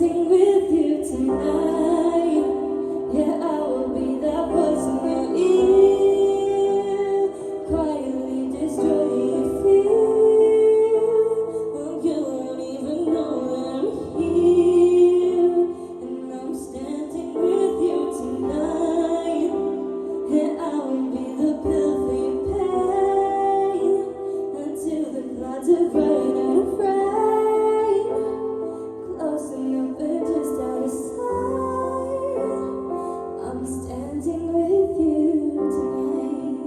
dancing with you tonight. Yeah, I will be that voice in your ear, quietly destroying your fear. Oh, you won't even know that I'm here, and I'm standing with you tonight. Yeah, I will be the pill for your pain, until the clouds are bright and afraid, close enough but just out of sight. I'm standing with you tonight.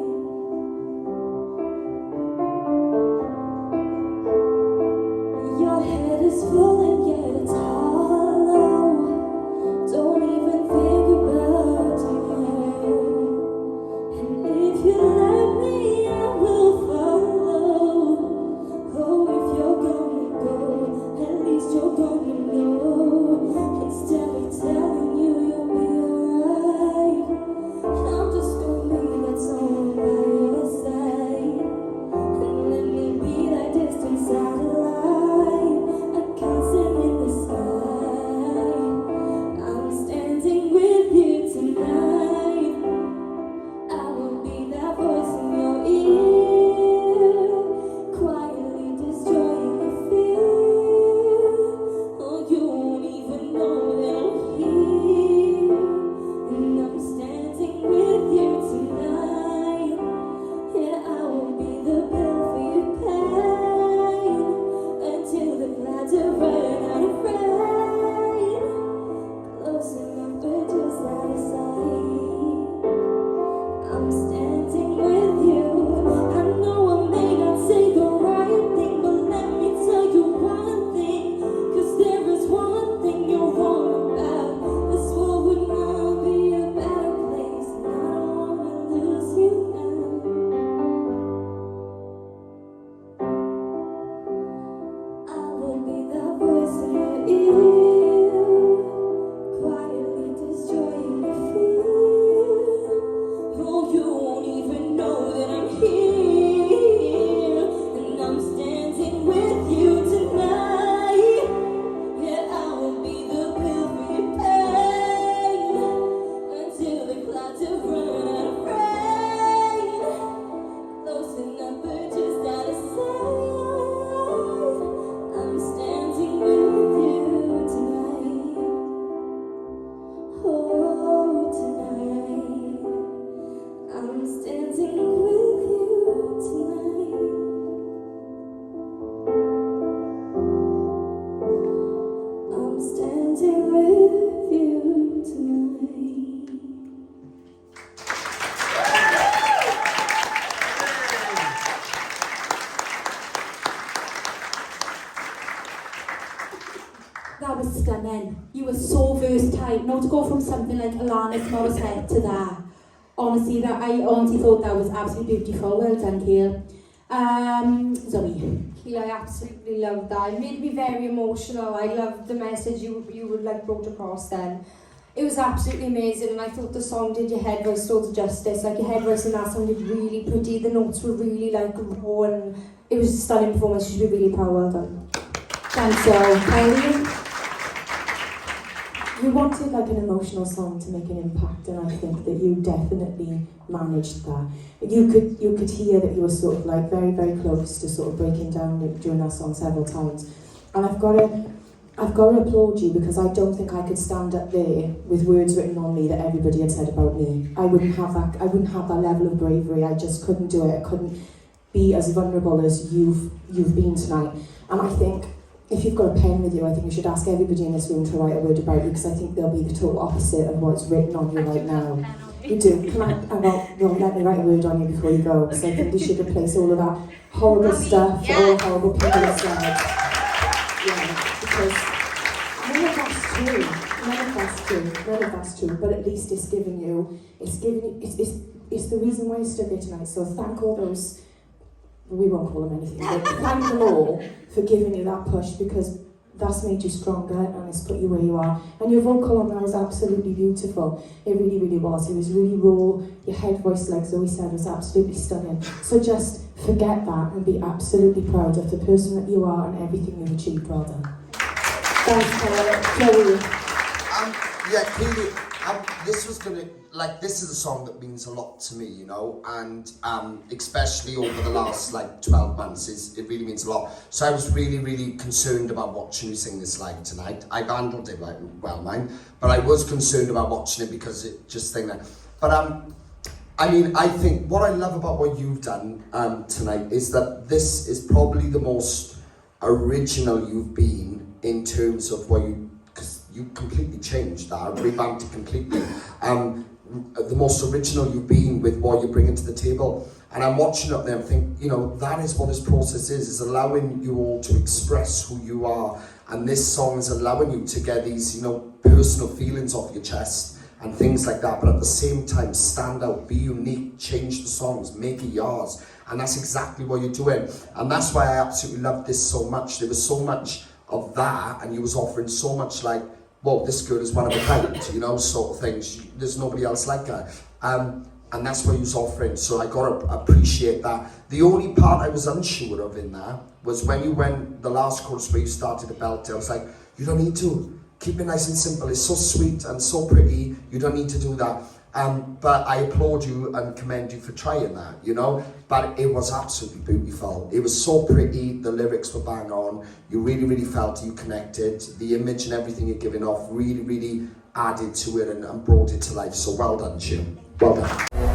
Your head is full and yet it's hollow. Don't even think about tomorrow. And if you let me, I will follow. Oh, if you're gonna go, at least you're gonna know. Instead of telling you you'll be alright, I'm just gonna be that someone by your side. And let me be that distant satellite, a constant in the sky. I'm standing with you tonight. I will be that voice in your ear, quietly destroying the fear. Oh, you won't even know that I'm here, and I'm standing with you tonight. Yeah, I will be the pill for your pain, until the clouds are bright and afraid, close enough but just out of sight. I'm standing with you. I know I may not say the right thing, but let me tell you one thing, 'cause there is one thing you're wrong about. This world would not be a better place, and I don't wanna lose you now. I will be that voice in your ear, quietly destroying your fear. Oh, you won't even know that I'm here, and I'm standing with you tonight. Yeah, I will be the pill for your pain, until the clouds have run out of rain, close enough but just out of sight. I'm standing with you tonight. Oh, tonight. I'm standing with you tonight. I'm standing with you tonight. That was stunning. You were so versatile. Now to go from something like Alanis Morissette to that. Honestly, I honestly thought that was absolutely beautiful. Well done, Kale. Zoe. Yeah, I absolutely loved that. It made me very emotional. I loved the message you like brought across then. It was absolutely amazing, and I thought the song did your head voice loads of justice. Like your head voice in that sounded really pretty. The notes were really like raw, and it was a stunning performance. You should be really proud. Well done. Thanks, Zoe. Kylie. You wanted like an emotional song to make an impact, and I think that you definitely managed that. You could hear that you were sort of like very, very close to sort of breaking down during that song several times. And I've got to applaud you, because I don't think I could stand up there with words written on me that everybody had said about me. I wouldn't have that level of bravery. I just couldn't do it. I couldn't be as vulnerable as you've been tonight. And I think if you've got a pen with you, I think you should ask everybody in this room to write a word about you, because I think they'll be the total opposite of what's written on you right now. You do. Can I? Well, let me write a word on you before you go, because I think you should replace all of that horrible stuff that all horrible people have said. Yeah, because none of that's true. But at least it's the reason why you stood there tonight. So thank all those. We won't call them anything, but thank them all for giving you that push, because that's made you stronger and it's put you where you are. And your vocal on that was absolutely beautiful. It really, really was. It was really raw. Your head voice, like Zoe said, was absolutely stunning. So just forget that and be absolutely proud of the person that you are and everything you've achieved. Well done. Thanks, Chloe. Yeah, Keely, this was gonna, like, this is a song that means a lot to me, you know, and especially over the last, like, 12 months, it really means a lot. So I was really, really concerned about watching you sing this live tonight. I handled it well, mine, but I was concerned about watching it because it just thing that. But I mean, I think what I love about what you've done tonight is that this is probably the most original you've been in terms of what because you completely changed that, revamped it completely. The most original you've been with what you're bringing to the table. And I'm watching up there and think, you know, that is what this process is allowing you all to express who you are. And this song is allowing you to get these, you know, personal feelings off your chest and things like that. But at the same time, stand out, be unique, change the songs, make it yours. And that's exactly what you're doing. And that's why I absolutely love this so much. There was so much of that, and you was offering so much like, well, this girl is one of a kind, you know, sort of things. There's nobody else like her. And that's what he was offering, so I got to appreciate that. The only part I was unsure of in that was when you went, the last chorus where you started to belt, I was like, you don't need to. Keep it nice and simple. It's so sweet and so pretty. You don't need to do that. But I applaud you and commend you for trying that, you know. But it was absolutely beautiful. It was so pretty. The lyrics were bang on. You really, really felt you connected. The image and everything you're giving off really, really added to it and brought it to life. So well done, Jim. Well done.